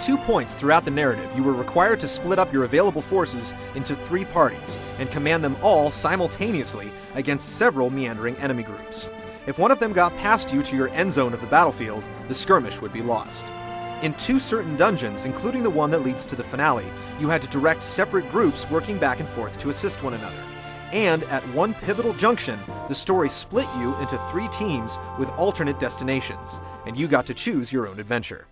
2 points throughout the narrative, you were required to split up your available forces into 3 parties and command them all simultaneously against several meandering enemy groups. If one of them got past you to your end zone of the battlefield, the skirmish would be lost. In 2 certain dungeons, including the one that leads to the finale, you had to direct separate groups working back and forth to assist one another. And at one pivotal junction, the story split you into 3 teams with alternate destinations, and you got to choose your own adventure.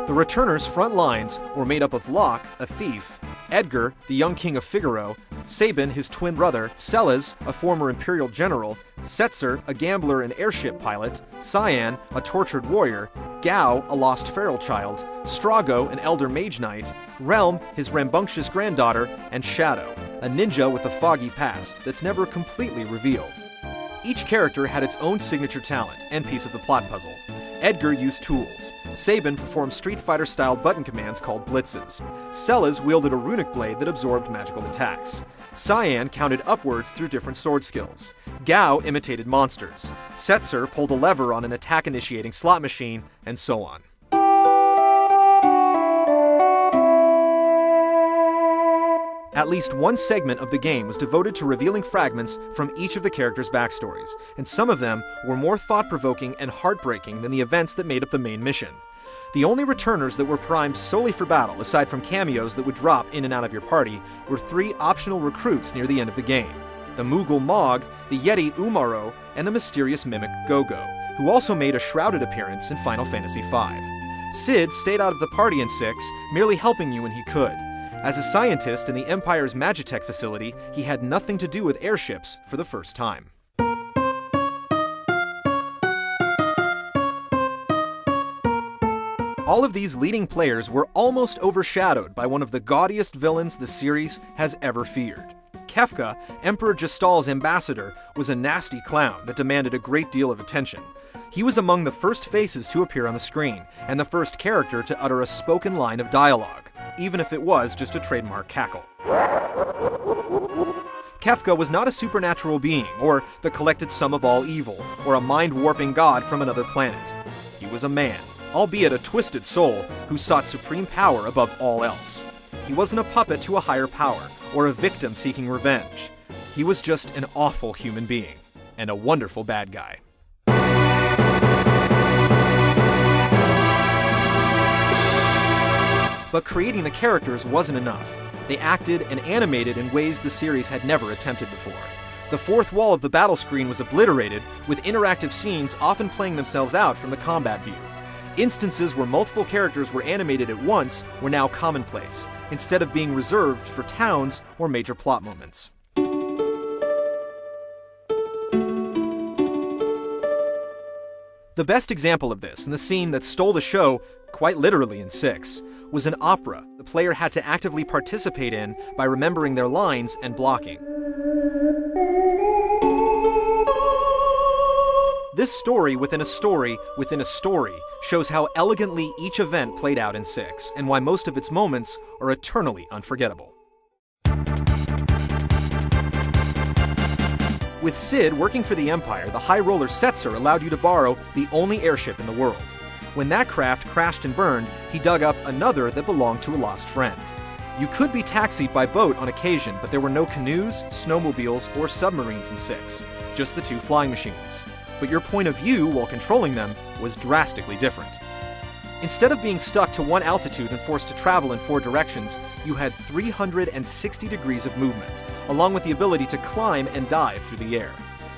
The Returners' front lines were made up of Locke, a thief, Edgar, the young king of Figaro, Sabin, his twin brother, Sellers, a former Imperial general, Setzer, a gambler and airship pilot, Cyan, a tortured warrior, Gao, a lost feral child, Strago, an elder mage knight, Realm, his rambunctious granddaughter, and Shadow, a ninja with a foggy past that's never completely revealed. Each character had its own signature talent and piece of the plot puzzle. Edgar used tools. Sabin performed Street Fighter-style button commands called blitzes. Sellers wielded a runic blade that absorbed magical attacks. Cyan counted upwards through different sword skills. Gao imitated monsters. Setzer pulled a lever on an attack-initiating slot machine, and so on. At least one segment of the game was devoted to revealing fragments from each of the characters' backstories, and some of them were more thought-provoking and heartbreaking than the events that made up the main mission. The only returners that were primed solely for battle, aside from cameos that would drop in and out of your party, were 3 optional recruits near the end of the game: the Moogle Mog, the Yeti Umaro, and the mysterious mimic Gogo, who also made a shrouded appearance in Final Fantasy V. Sid stayed out of the party in 6, merely helping you when he could. As a scientist in the Empire's Magitech facility, he had nothing to do with airships for the first time. All of these leading players were almost overshadowed by one of the gaudiest villains the series has ever feared. Kefka, Emperor Gestal's ambassador, was a nasty clown that demanded a great deal of attention. He was among the first faces to appear on the screen, and the first character to utter a spoken line of dialogue, even if it was just a trademark cackle. Kefka was not a supernatural being, or the collected sum of all evil, or a mind-warping god from another planet. He was a man, albeit a twisted soul, who sought supreme power above all else. He wasn't a puppet to a higher power, or a victim seeking revenge. He was just an awful human being, and a wonderful bad guy. But creating the characters wasn't enough. They acted and animated in ways the series had never attempted before. The fourth wall of the battle screen was obliterated, with interactive scenes often playing themselves out from the combat view. Instances where multiple characters were animated at once were now commonplace, instead of being reserved for towns or major plot moments. The best example of this, and the scene that stole the show, quite literally in 6, was an opera the player had to actively participate in by remembering their lines and blocking. This story within a story within a story shows how elegantly each event played out in 6, and why most of its moments are eternally unforgettable. With Sid working for the Empire, the High Roller Setzer allowed you to borrow the only airship in the world. When that craft crashed and burned, he dug up another that belonged to a lost friend. You could be taxied by boat on occasion, but there were no canoes, snowmobiles, or submarines in 6, just the 2 flying machines. But your point of view while controlling them was drastically different. Instead of being stuck to one altitude and forced to travel in 4 directions, you had 360 degrees of movement, along with the ability to climb and dive through the air.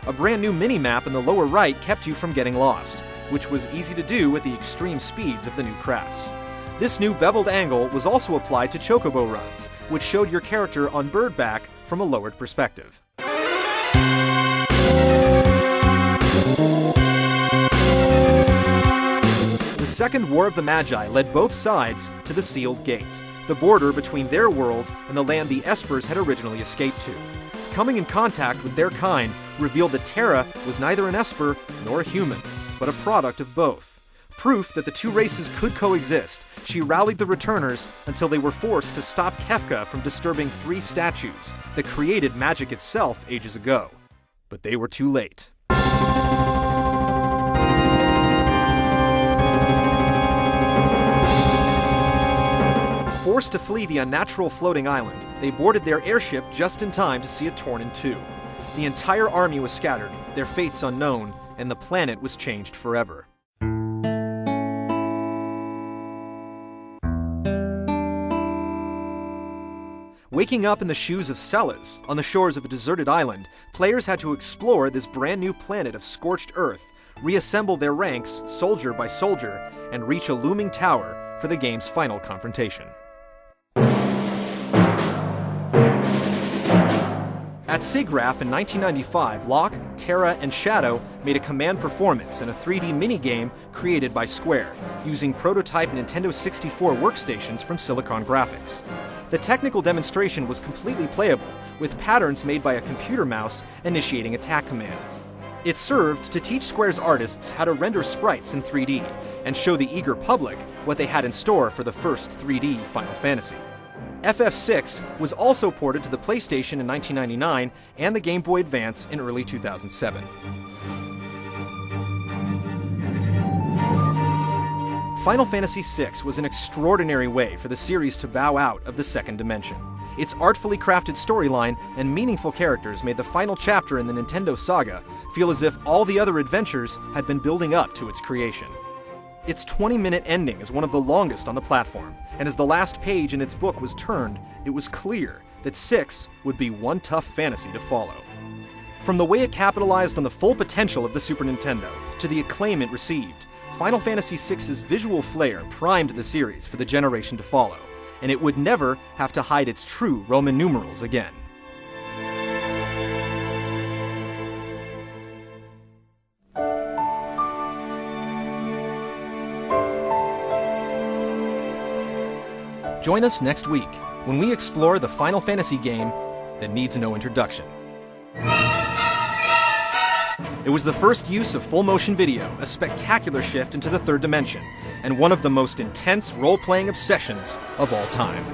A brand new mini-map in the lower right kept you from getting lost, which was easy to do with the extreme speeds of the new crafts. This new beveled angle was also applied to chocobo runs, which showed your character on birdback from a lowered perspective. The Second War of the Magi led both sides to the Sealed Gate, the border between their world and the land the Espers had originally escaped to. Coming in contact with their kind revealed that Terra was neither an Esper nor a human, but a product of both. Proof that the 2 races could coexist, she rallied the Returners until they were forced to stop Kefka from disturbing 3 statues that created magic itself ages ago. But they were too late. Forced to flee the unnatural floating island, they boarded their airship just in time to see it torn in two. The entire army was scattered, their fates unknown, and the planet was changed forever. Waking up in the shoes of Celes, on the shores of a deserted island, players had to explore this brand new planet of scorched earth, reassemble their ranks soldier by soldier, and reach a looming tower for the game's final confrontation. At SIGGRAPH in 1995, Locke, Terra, and Shadow made a command performance in a 3D minigame created by Square, using prototype Nintendo 64 workstations from Silicon Graphics. The technical demonstration was completely playable, with patterns made by a computer mouse initiating attack commands. It served to teach Square's artists how to render sprites in 3D, and show the eager public what they had in store for the first 3D Final Fantasy. FF6 was also ported to the PlayStation in 1999 and the Game Boy Advance in early 2007. Final Fantasy VI was an extraordinary way for the series to bow out of the second dimension. Its artfully crafted storyline and meaningful characters made the final chapter in the Nintendo saga feel as if all the other adventures had been building up to its creation. Its 20-minute ending is one of the longest on the platform, and as the last page in its book was turned, it was clear that 6 would be one tough fantasy to follow. From the way it capitalized on the full potential of the Super Nintendo to the acclaim it received, Final Fantasy VI's visual flair primed the series for the generation to follow, and it would never have to hide its true Roman numerals again. Join us next week when we explore the Final Fantasy game that needs no introduction. It was the first use of full motion video, a spectacular shift into the third dimension, and one of the most intense role-playing obsessions of all time.